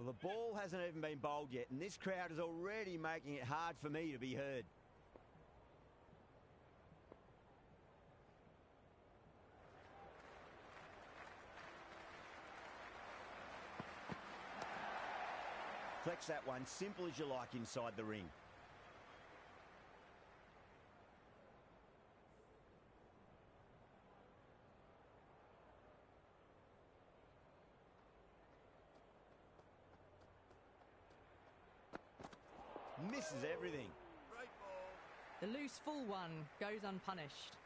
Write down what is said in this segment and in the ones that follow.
Well, the ball hasn't even been bowled yet, and this crowd is already making it hard for me to be heard. Flex that one, simple as you like inside the ring. Misses everything. Great ball. The loose full one goes unpunished.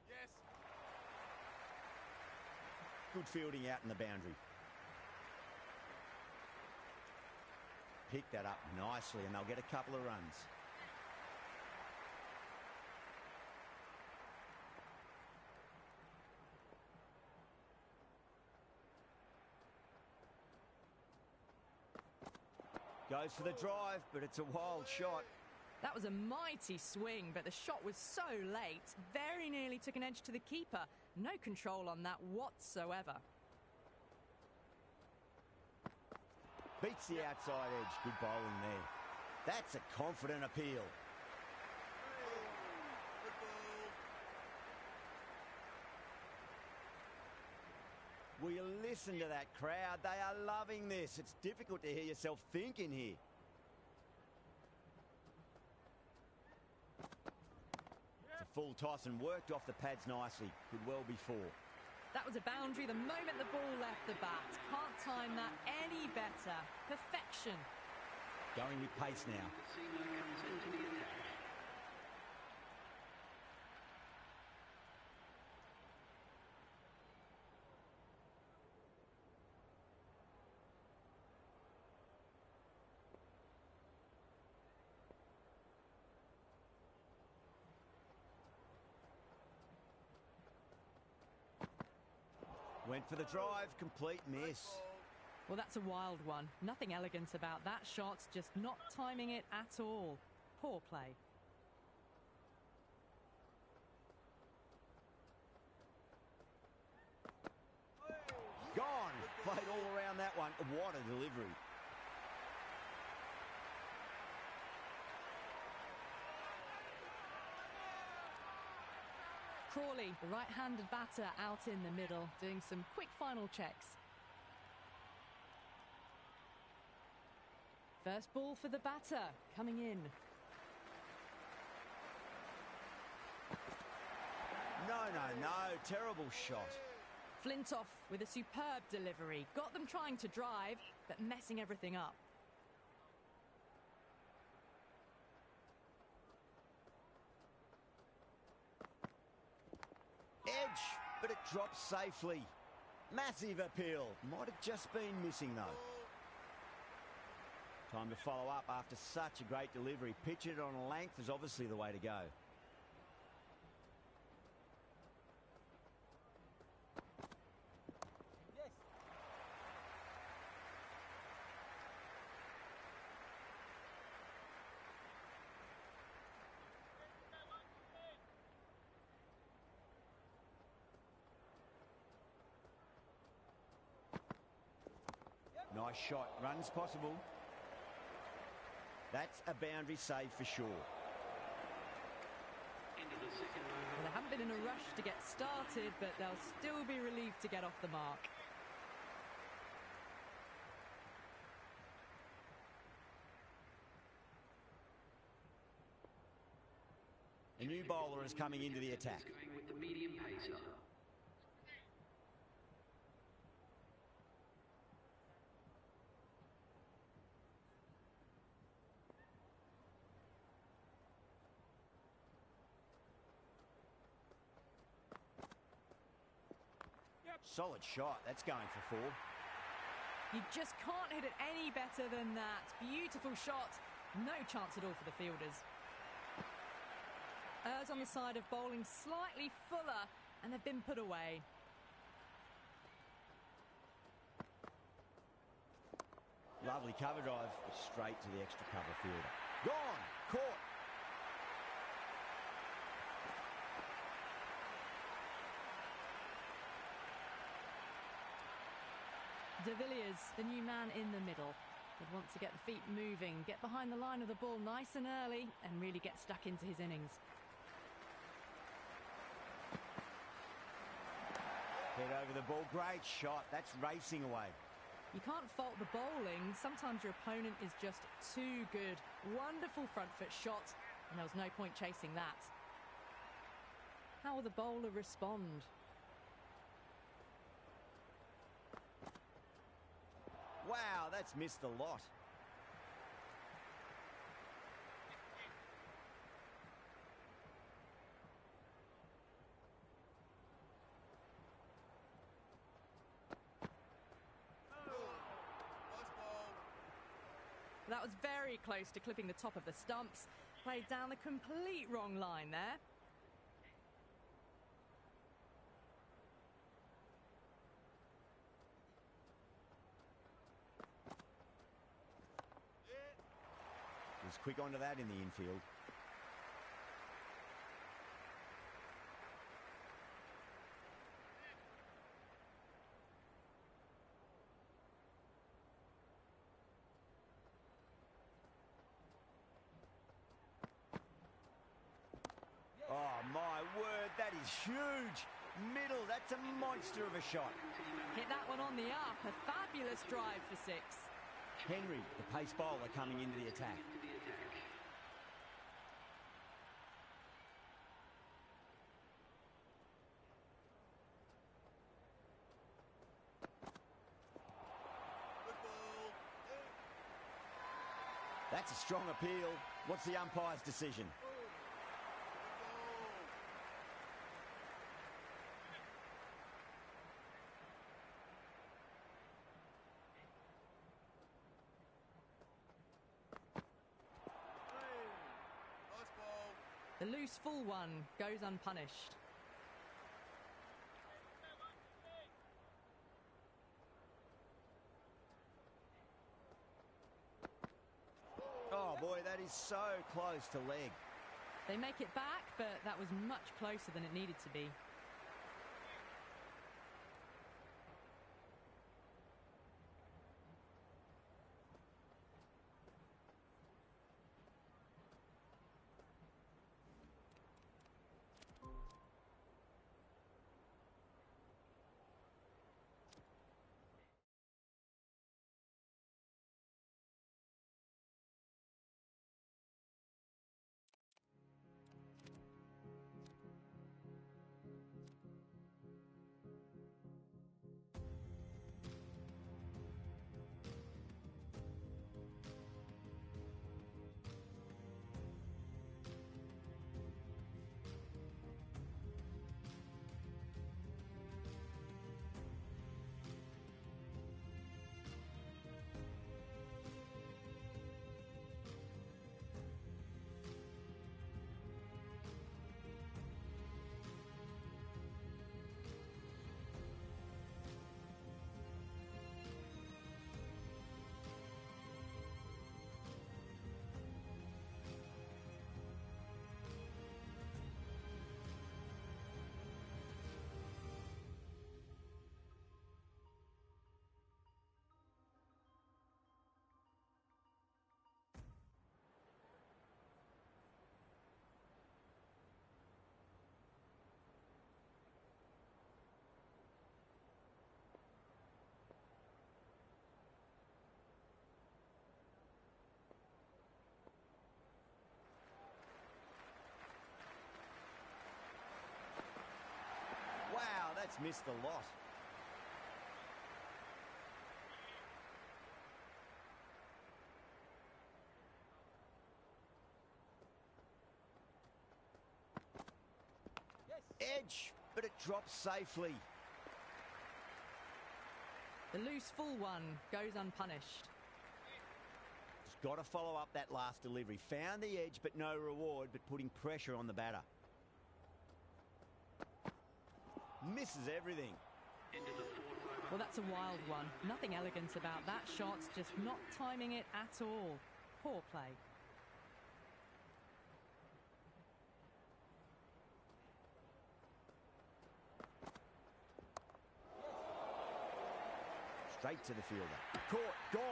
Yes. Good fielding out in the boundary. Pick that up nicely and they'll get a couple of runs. Goes for the drive, but it's a wild shot. That was a mighty swing, but the shot was so late, very nearly took an edge to the keeper. No control on that whatsoever. Beats the outside edge. Good bowling there. That's a confident appeal. Good ball. Will you listen to that crowd? They are loving this. It's difficult to hear yourself thinking here. It's a full toss and worked off the pads nicely. Could well be four. That was a boundary the moment the ball left the bat. Can't time that any better. Perfection. Going with pace now. Casino comes into the attack. Went for the drive, complete miss. Well, that's a wild one. Nothing elegant about that shot, just not timing it at all. Poor play. Gone. Played all around that one. What a delivery. Crawley, the right-handed batter, out in the middle, doing some quick final checks. First ball for the batter, coming in. No. Terrible shot. Flintoff with a superb delivery. Got them trying to drive, but messing everything up. Edge, but it drops safely. Massive appeal. Might have just been missing though. Time to follow up after such a great delivery. Pitch it on a length is obviously the way to go. Yes. Nice shot. Runs possible. That's a boundary save for sure. Into the second over. Well, they haven't been in a rush to get started, but they'll still be relieved to get off the mark. A new bowler is coming into the attack. Going with the medium pacer. Solid shot. That's going for four. You just can't hit it any better than that. Beautiful shot. No chance at all for the fielders. Errs on the side of bowling slightly fuller, and they've been put away. Lovely cover drive, straight to the extra cover fielder. Gone. Caught. De Villiers, the new man in the middle. Would want to get the feet moving, get behind the line of the ball nice and early, and really get stuck into his innings. Head over the ball. Great shot. That's racing away. You can't fault the bowling. Sometimes your opponent is just too good. Wonderful front foot shot, and there was no point chasing that. How will the bowler respond? Wow, that's missed a lot. Nice ball. That was very close to clipping the top of the stumps. Played down the complete wrong line there. Was quick onto that in the infield. Oh my word, that is huge. Middle, that's a monster of a shot. Hit that one on the up. A fabulous drive for six. Henry, the pace bowler, coming into the attack. To the attack. Good ball. That's a strong appeal. What's the umpire's decision? Nice ball. The loose full one goes unpunished. Oh boy, that is so close to leg. They make it back, but that was much closer than it needed to be. Wow, that's missed a lot. Edge, but it drops safely. The loose full one goes unpunished. Just got to follow up that last delivery. Found the edge, but no reward, but putting pressure on the batter. Misses everything. Into the fourth over. Well, that's a wild one. Nothing elegant about that shot, just not timing it at all. Poor play. Straight to the fielder. Caught. Gone.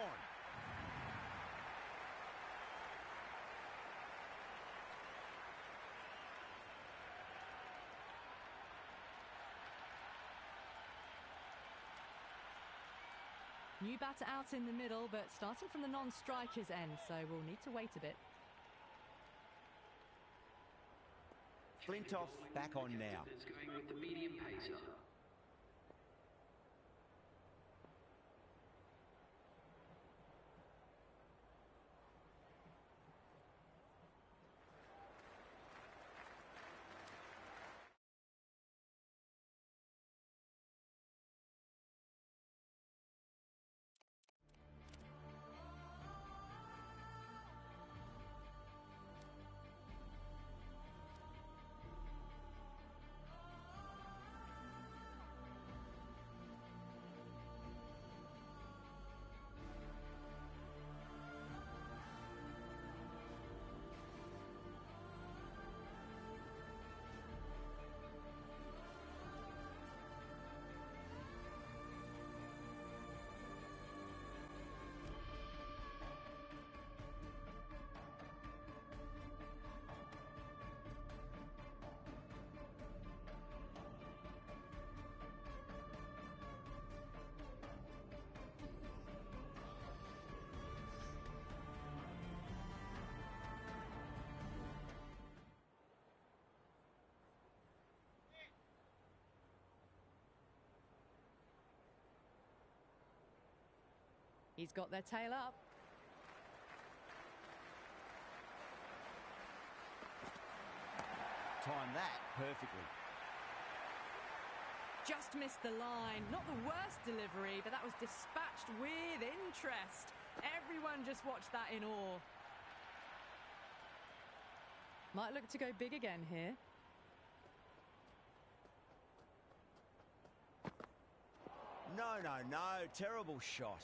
New batter out in the middle, but starting from the non-striker's end, so we'll need to wait a bit. Flintoff back on now. Is going with the medium pacer. He's got their tail up. Timed that perfectly. Just missed the line. Not the worst delivery, but that was dispatched with interest. Everyone just watched that in awe. Might look to go big again here. No, no, no. Terrible shot.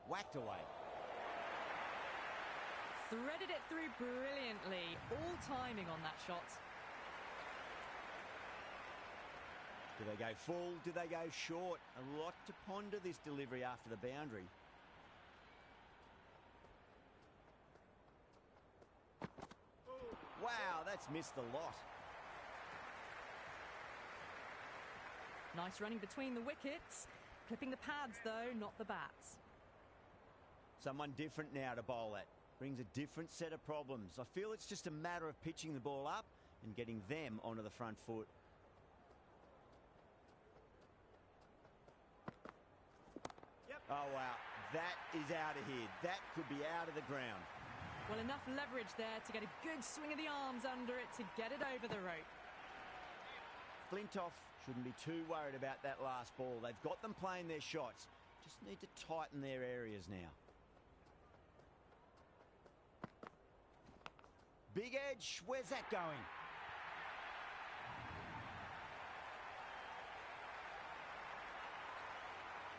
Whacked away. Threaded it through brilliantly. All timing on that shot. Do they go full? Do they go short? A lot to ponder this delivery after the boundary. Wow, that's missed the lot. Nice running between the wickets. Clipping the pads though, not the bats. Someone different now to bowl at. Brings a different set of problems. I feel it's just a matter of pitching the ball up and getting them onto the front foot. Yep. Oh, wow. That is out of here. That could be out of the ground. Well, enough leverage there to get a good swing of the arms under it to get it over the rope. Flintoff shouldn't be too worried about that last ball. They've got them playing their shots. Just need to tighten their areas now. Big edge. Where's that going?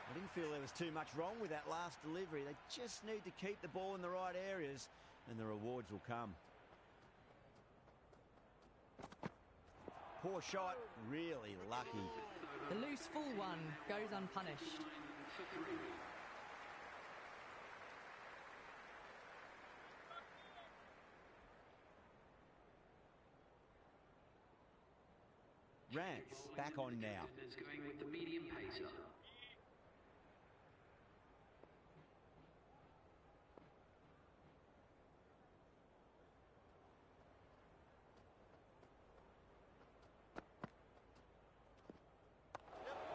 I didn't feel there was too much wrong with that last delivery. They just need to keep the ball in the right areas and the rewards will come. Poor shot, really lucky. The loose full one goes unpunished. Rance back on now. Is going with the medium pacer.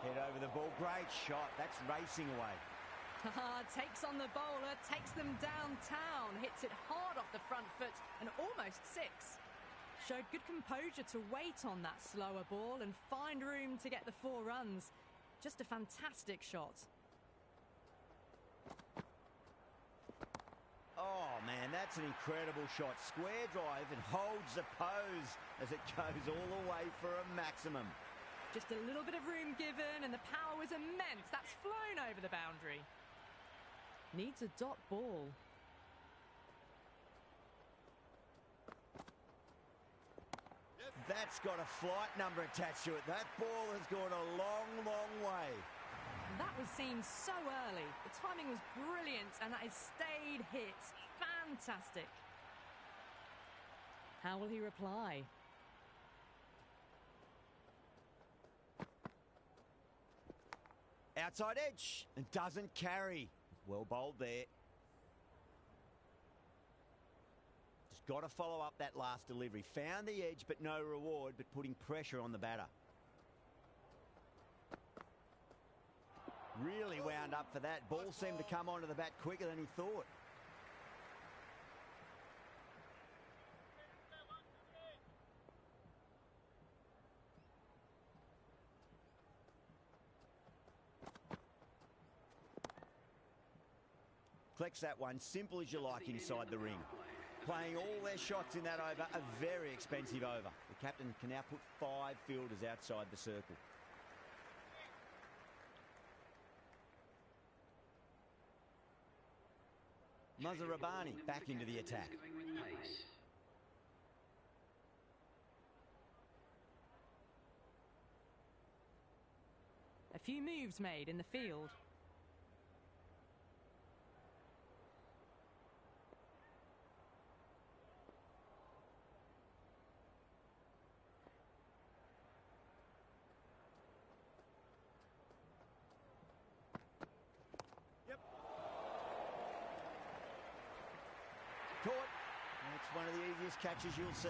Head over the ball. Great shot. That's racing away. Takes on the bowler, takes them downtown, hits it hard off the front foot and almost six. Showed good composure to wait on that slower ball and find room to get the 4 runs. Just a fantastic shot. Oh, man, that's an incredible shot. Square drive and holds the pose as it goes all the way for a maximum. Just a little bit of room given and the power was immense. That's flown over the boundary. Needs a dot ball. That's got a flight number attached to it. That ball has gone a long, long way. That was seen so early. The timing was brilliant, and that has stayed hit. Fantastic. How will he reply? Outside edge and doesn't carry. Well bowled there. Just got to follow up that last delivery. Found the edge, but no reward, but putting pressure on the batter. Really wound up for that. Ball seemed to come onto the bat quicker than he thought. Collects that one, simple as you like inside the ring. Playing all their shots in that over, a very expensive over. The captain can now put 5 fielders outside the circle. Muzarabani back into the attack. A few moves made in the field. Caught. That's one of the easiest catches you'll see.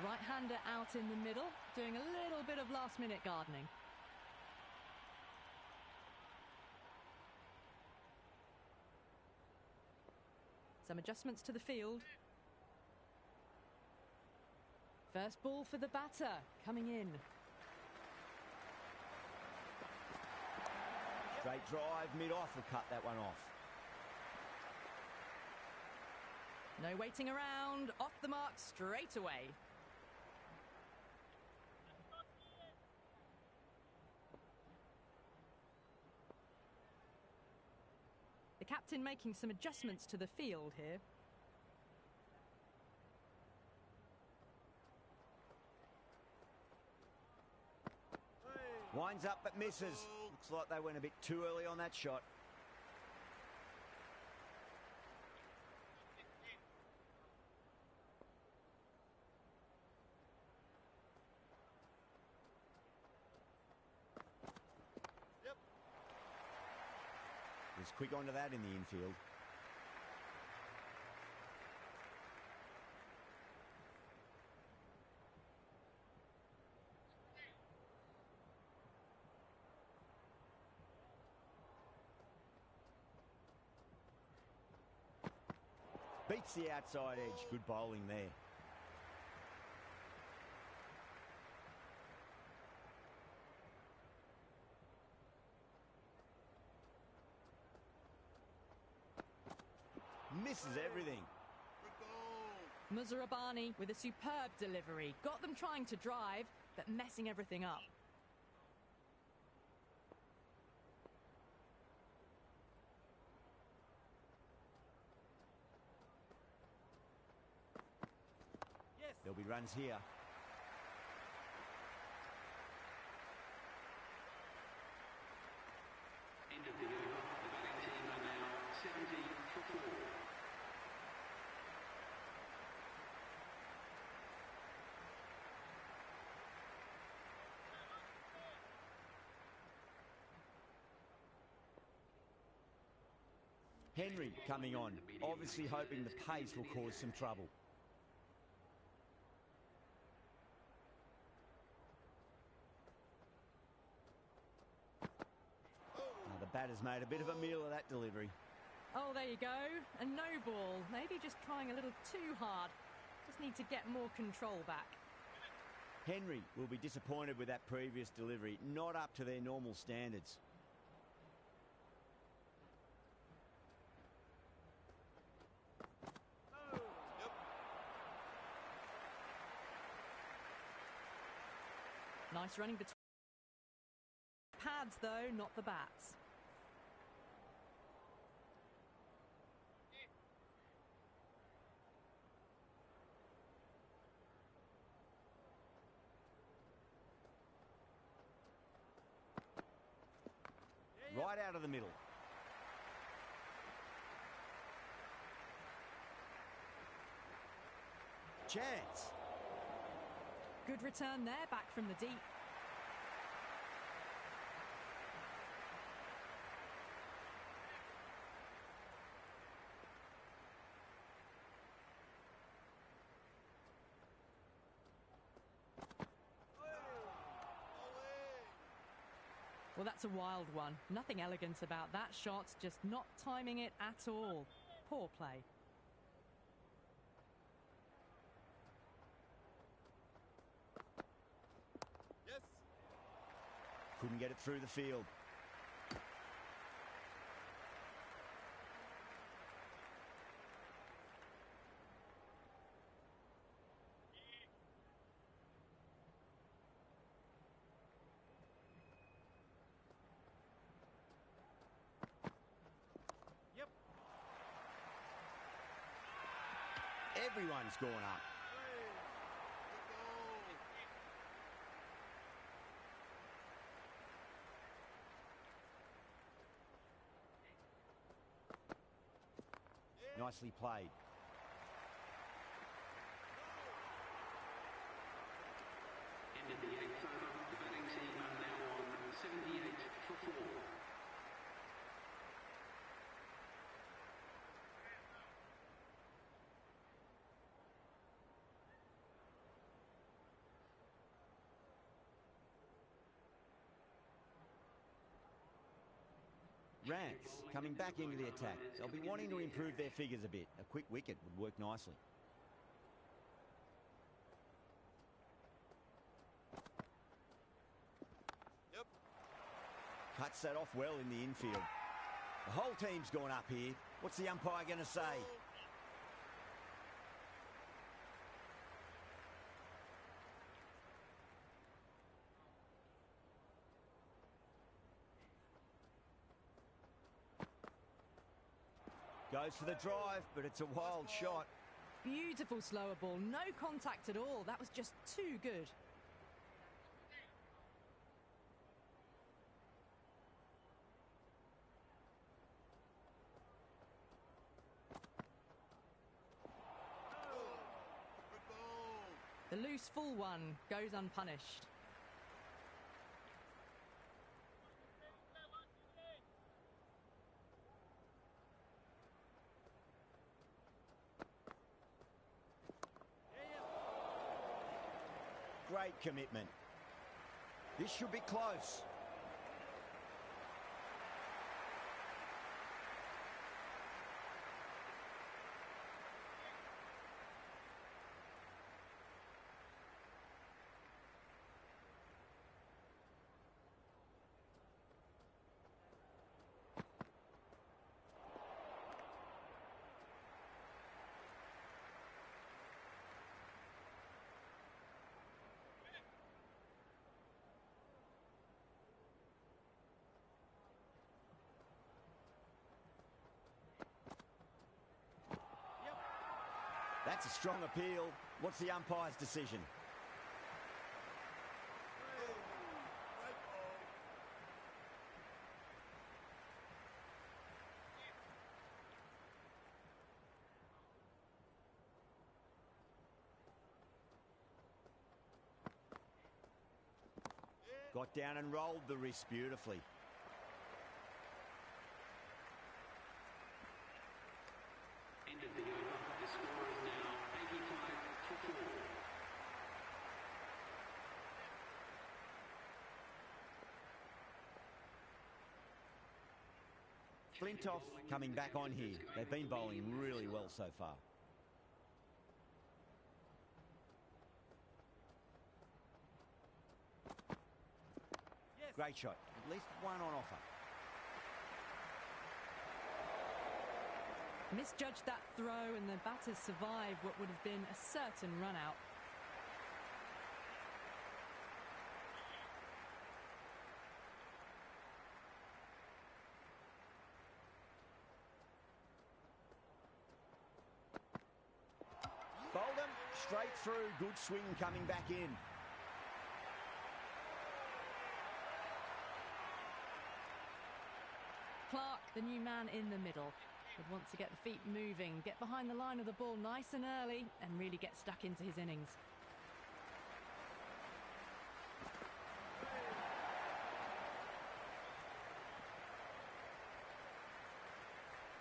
Right-hander out in the middle, doing a little bit of last-minute gardening. Some adjustments to the field. First ball for the batter, coming in. Straight drive, mid-off, will cut that one off. No waiting around, off the mark straight away. The captain making some adjustments to the field here. Winds up but misses. Looks like they went a bit too early on that shot. Was quick onto that in the infield. Beats the outside edge. Good bowling there. Misses everything. Muzarabani with a superb delivery. Got them trying to drive, but messing everything up. There'll be runs here. End of the over. The batting team are now 70 for 4. Henry coming on, obviously hoping the pace will cause some trouble. The batter's made a bit of a meal of that delivery. Oh, there you go. A no ball. Maybe just trying a little too hard. Just need to get more control back. Henry will be disappointed with that previous delivery. Not up to their normal standards. Nice running between pads, though, not the bats. Right out of the middle. Chance. Good return there, back from the deep. Well, that's a wild one. Nothing elegant about that shot, just not timing it at all. Poor play. Yes. Couldn't get it through the field. Everyone's gone up. Nicely played. Ended the 8th over. The batting team are now on 78 for 4. Rance coming back into the attack. They'll be wanting to improve their figures a bit. A quick wicket would work nicely. Yep. Cuts that off well in the infield. The whole team's gone up here. What's the umpire going to say? Goes for the drive, but it's a wild shot. Beautiful slower ball, no contact at all. That was just too good. Good ball. The loose full one goes unpunished. Great commitment. This should be close. That's a strong appeal. What's the umpire's decision? Right ball. Got down and rolled the wrist beautifully. Ended the over. The score is now 85 for 4. Flintoff coming back on here. They've been bowling really well so far. Great shot. At least one on offer. Misjudged that throw and the batters survived what would have been a certain run out. Straight through, good swing coming back in. Clark, the new man in the middle, would want to get the feet moving, get behind the line of the ball nice and early, and really get stuck into his innings.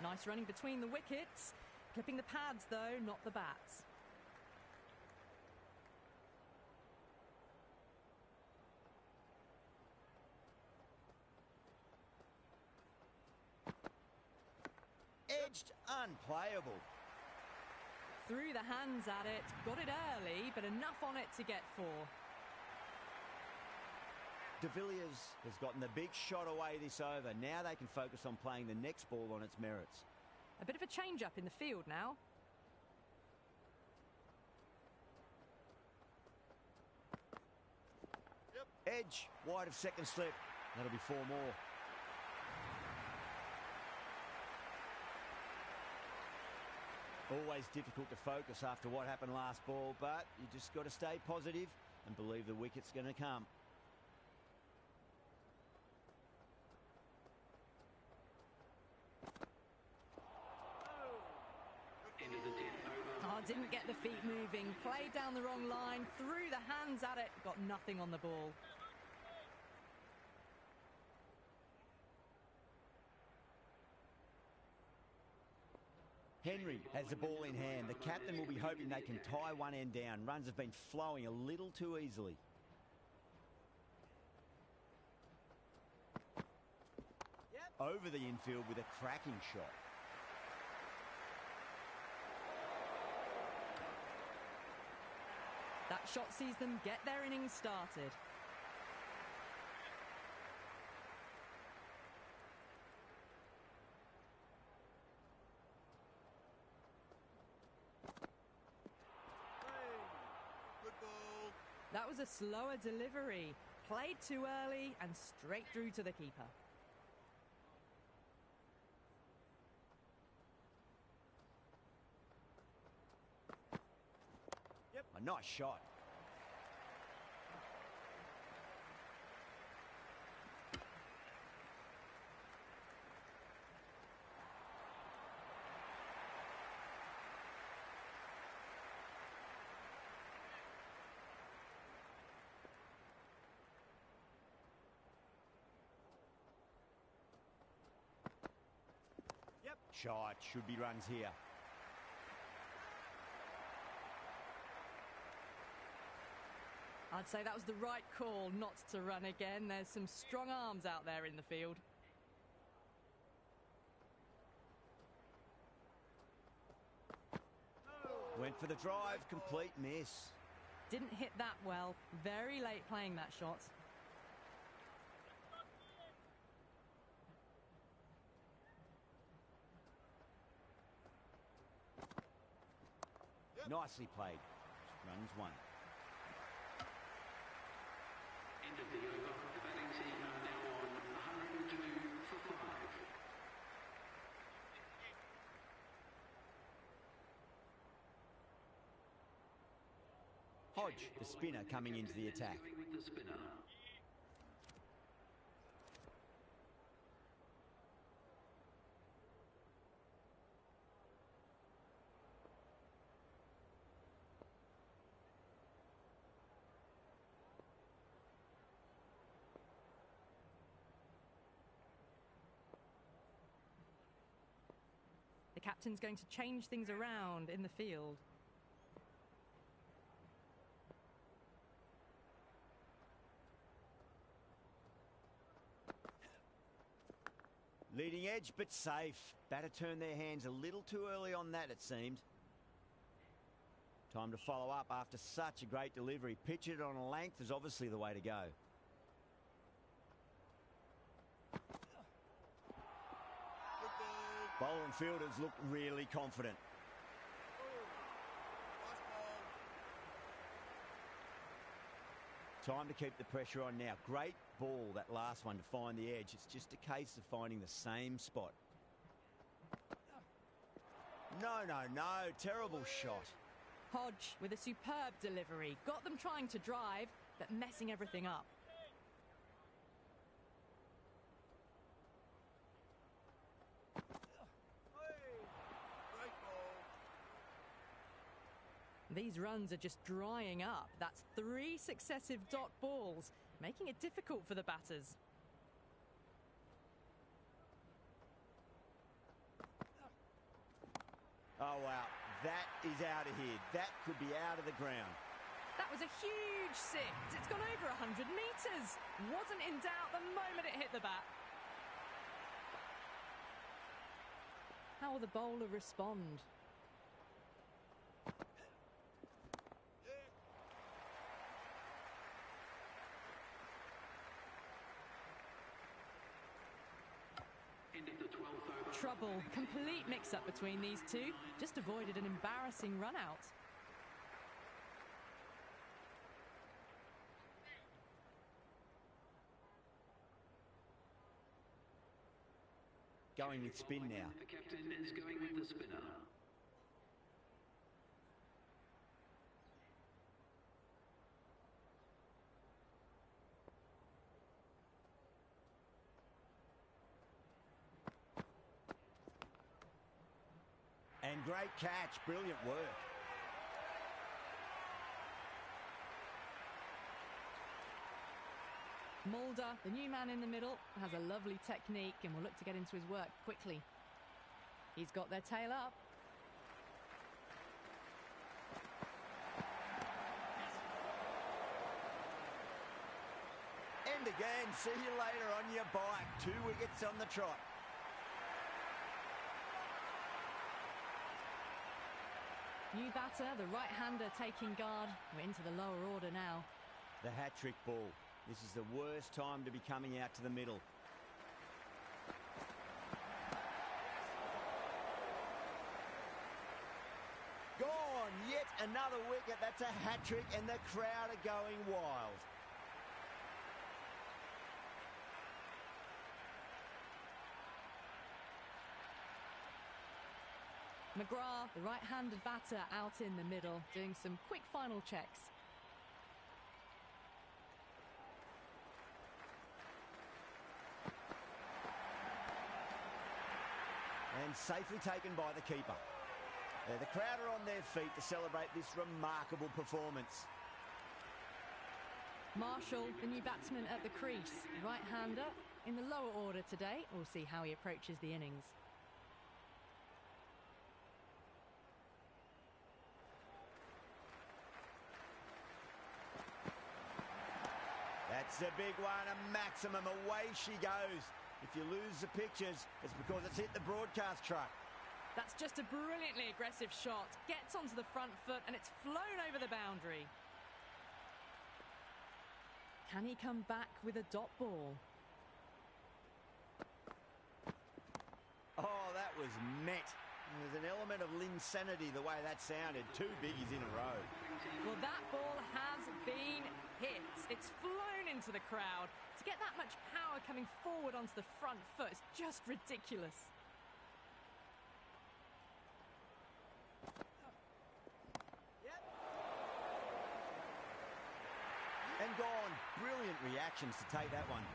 Nice running between the wickets. Clipping the pads, though, not the bats. Edged, unplayable. Threw the hands at it, got it early, but enough on it to get 4. De Villiers has gotten the big shot away this over. Now they can focus on playing the next ball on its merits. A bit of a change-up in the field now. Edge, wide of second slip. That'll be 4 more. Always difficult to focus after what happened last ball, but you just got to stay positive and believe the wicket's going to come. End of the 10th over. Oh, didn't get the feet moving, played down the wrong line, threw the hands at it, got nothing on the ball. Henry has the ball in hand. The captain will be hoping they can tie one end down. Runs have been flowing a little too easily. Over the infield with a cracking shot. That shot sees them get their innings started. Good ball. That was a slower delivery. Played too early and straight through to the keeper. A nice shot. Shot, should be runs here. I'd say that was the right call not to run again. There's some strong arms out there in the field. Went for the drive, complete miss. Didn't hit that well. Very late playing that shot. Nicely played. Runs 1. End of the over. The batting team are now on 102 for 5. Hodge, the spinner, coming into the attack. Going with the spinner. The captain's going to change things around in the field. Leading edge, but safe. Batter turned their hands a little too early on that, it seemed. Time to follow up after such a great delivery. Pitch it on a length is obviously the way to go. Good ball. Bowler and fielders look really confident. Nice ball. Time to keep the pressure on now. Great ball, that last one, to find the edge. It's just a case of finding the same spot. No. Terrible shot. Hodge with a superb delivery. Got them trying to drive, but messing everything up. Great ball. These runs are just drying up. That's 3 successive dot balls, making it difficult for the batters. Oh, wow. That is out of here. That could be out of the ground. That was a huge six. It's gone over 100 metres. Wasn't in doubt the moment it hit the bat. How will the bowler respond? End of the 12th over. Trouble. Complete mix-up between these two. Just avoided an embarrassing run-out. Going with spin now. The captain is going with the spinner. And great catch. Brilliant work. Mulder, the new man in the middle, has a lovely technique and will look to get into his work quickly. He's got their tail up. And again, see you later on your bike. 2 wickets on the trot. New batter, the right-hander taking guard. We're into the lower order now. The hat-trick ball. This is the worst time to be coming out to the middle. Gone! Yet another wicket. That's a hat-trick and the crowd are going wild. McGrath, the right-handed batter, out in the middle, doing some quick final checks. And safely taken by the keeper. The crowd are on their feet to celebrate this remarkable performance. Marshall, the new batsman at the crease. Right-hander in the lower order today. We'll see how he approaches the innings. That's a big one, a maximum. Away she goes. If you lose the pictures, it's because it's hit the broadcast truck. That's just a brilliantly aggressive shot. Gets onto the front foot and it's flown over the boundary. Can he come back with a dot ball? Oh, that was met. There's an element of Linsanity the way that sounded. 2 biggies in a row. Well, that ball has been hit. It's flown into the crowd. To get that much power coming forward onto the front foot is just ridiculous. And gone. Brilliant reactions to take that one.